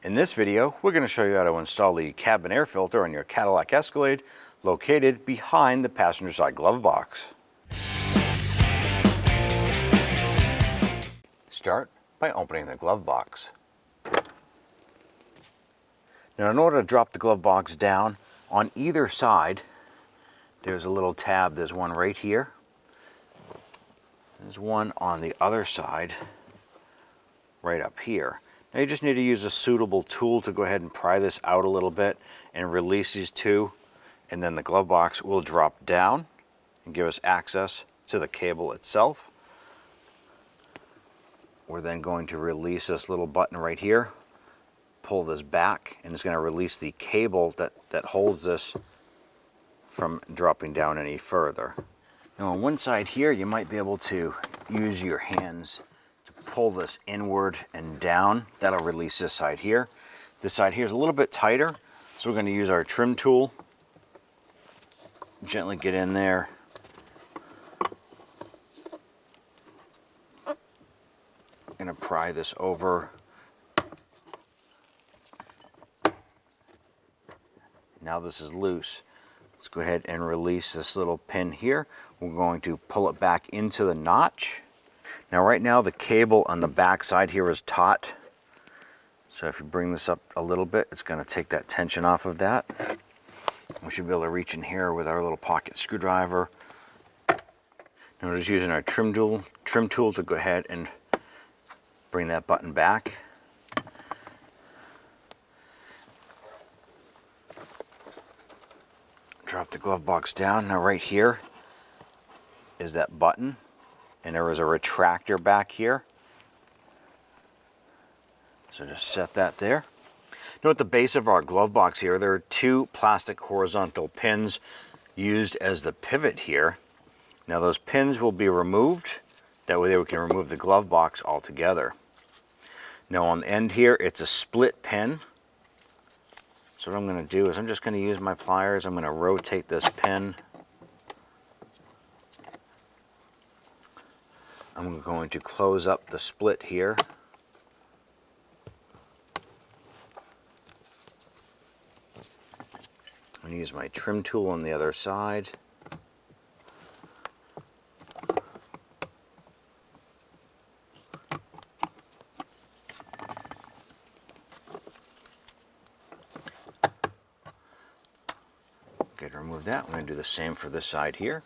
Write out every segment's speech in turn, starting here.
In this video, we're going to show you how to install the cabin air filter on your Cadillac Escalade located behind the passenger side glove box. Start by opening the glove box. Now, in order to drop the glove box down, on either side, there's a little tab. There's one right here. There's one on the other side, right up here. Now you just need to use a suitable tool to go ahead and pry this out a little bit and release these two, and then the glove box will drop down and give us access to the cable itself. We're then going to release this little button right here, pull this back, and it's going to release the cable that holds this from dropping down any further. Now on one side here, you might be able to use your hands to pull this inward and down. That'll release this side here. This side here is a little bit tighter, so we're going to use our trim tool. Gently get in there. I'm going to pry this over. Now this is loose. Let's go ahead and release this little pin here. We're going to pull it back into the notch. Now right now the cable on the back side here is taut. So if you bring this up a little bit, it's going to take that tension off of that. We should be able to reach in here with our little pocket screwdriver. Now we're just using our trim tool to go ahead and bring that button back. Drop the glove box down. Now right here is that button, and there is a retractor back here. So just set that there. Now at the base of our glove box here, there are two plastic horizontal pins used as the pivot here. Now those pins will be removed. That way we can remove the glove box altogether. Now on the end here, it's a split pin. So what I'm going to do is I'm just going to use my pliers. I'm going to rotate this pin. I'm going to close up the split here. I'm going to use my trim tool on the other side. Okay, to remove that, I'm going to do the same for this side here.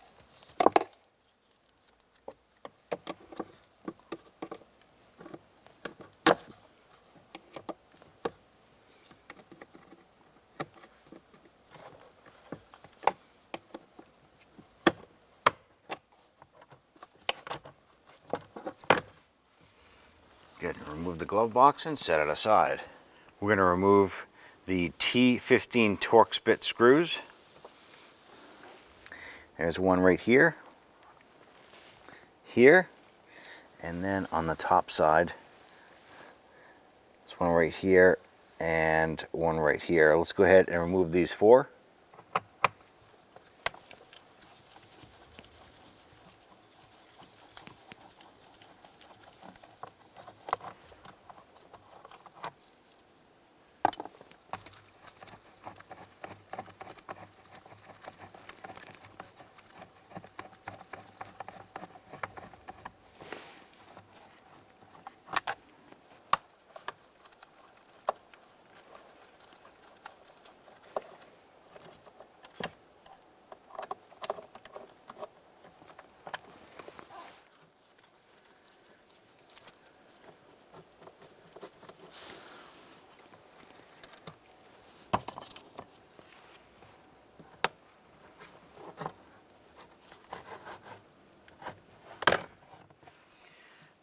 Good, remove the glove box and set it aside. We're going to remove the T15 Torx bit screws. There's one right here, and then on the top side, there's one right here and one right here. Let's go ahead and remove these four.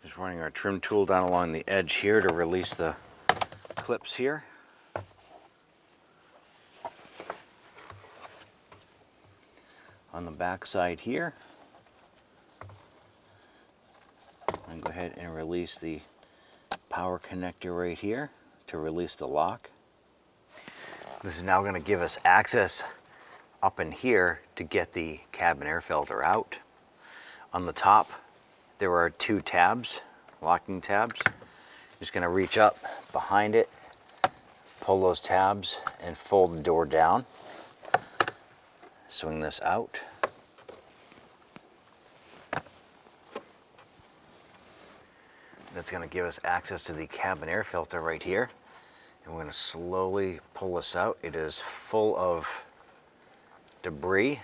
Just running our trim tool down along the edge here to release the clips here. On the back side here, and go ahead and release the power connector right here to release the lock. This is now going to give us access up in here to get the cabin air filter out. On the top, there are two tabs, locking tabs. Just going to reach up behind it pull those tabs and fold the door down. Swing this out. That's going to give us access to the cabin air filter right here. And we're going to slowly pull this out. It is full of debris.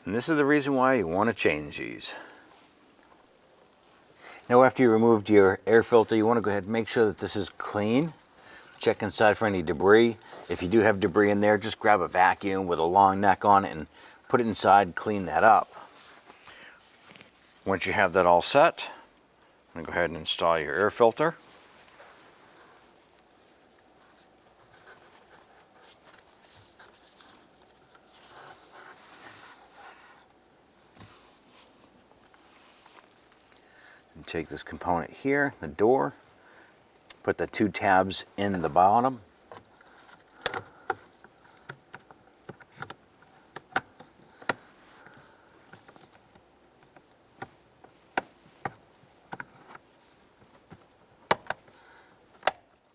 And this is the reason why you want to change these. Now after you removed your air filter, you want to go ahead and make sure that this is clean. Check inside for any debris. If you do have debris in there, just grab a vacuum with a long neck on it and put it inside, clean that up. Once you have that all set, I'm going to go ahead and install your air filter. And take this component here, the door, put the two tabs in the bottom.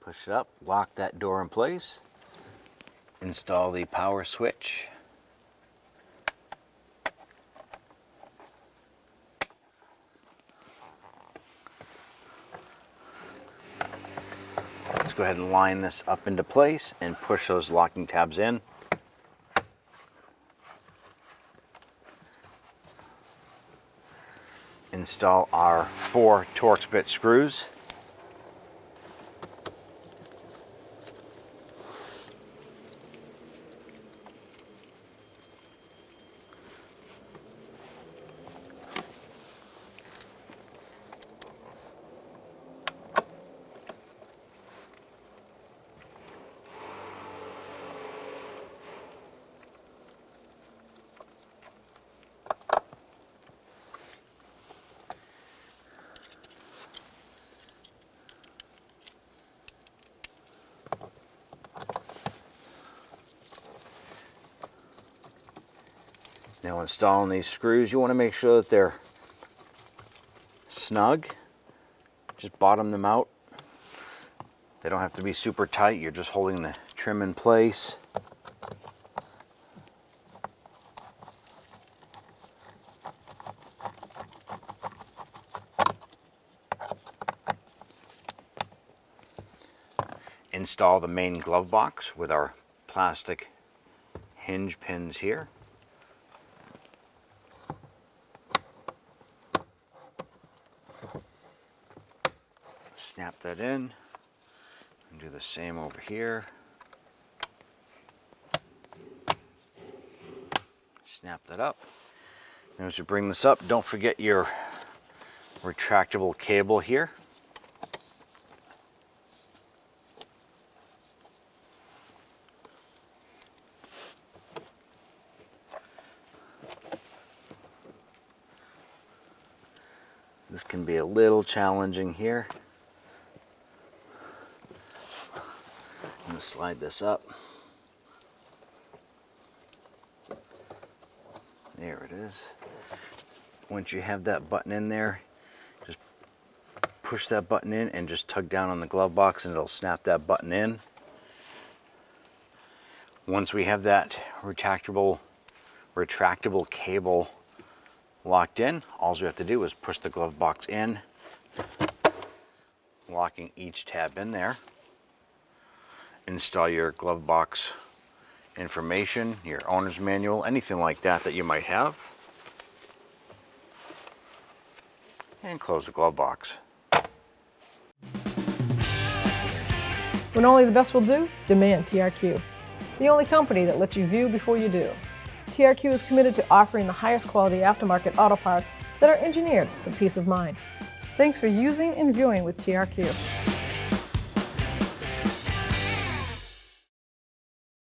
Push it up, lock that door in place, install the power switch. Let's go ahead and line this up into place and push those locking tabs in. Install our 4 Torx bit screws. Now installing these screws, you want to make sure that they're snug. Just bottom them out. They don't have to be super tight, you're just holding the trim in place. Install the main glove box with our plastic hinge pins here. Snap that in and do the same over here. Snap that up. Now as you bring this up, don't forget your retractable cable here. This can be a little challenging here. I'm going to slide this up. There it is. Once you have that button in there, just push that button in and just tug down on the glove box and it'll snap that button in. Once we have that retractable cable locked in, all we have to do is push the glove box in, locking each tab in there. Install your glove box information, your owner's manual, anything like that that you might have, and close the glove box. When only the best will do, demand TRQ. The only company that lets you view before you do. TRQ is committed to offering the highest quality aftermarket auto parts that are engineered for peace of mind. Thanks for using and viewing with TRQ.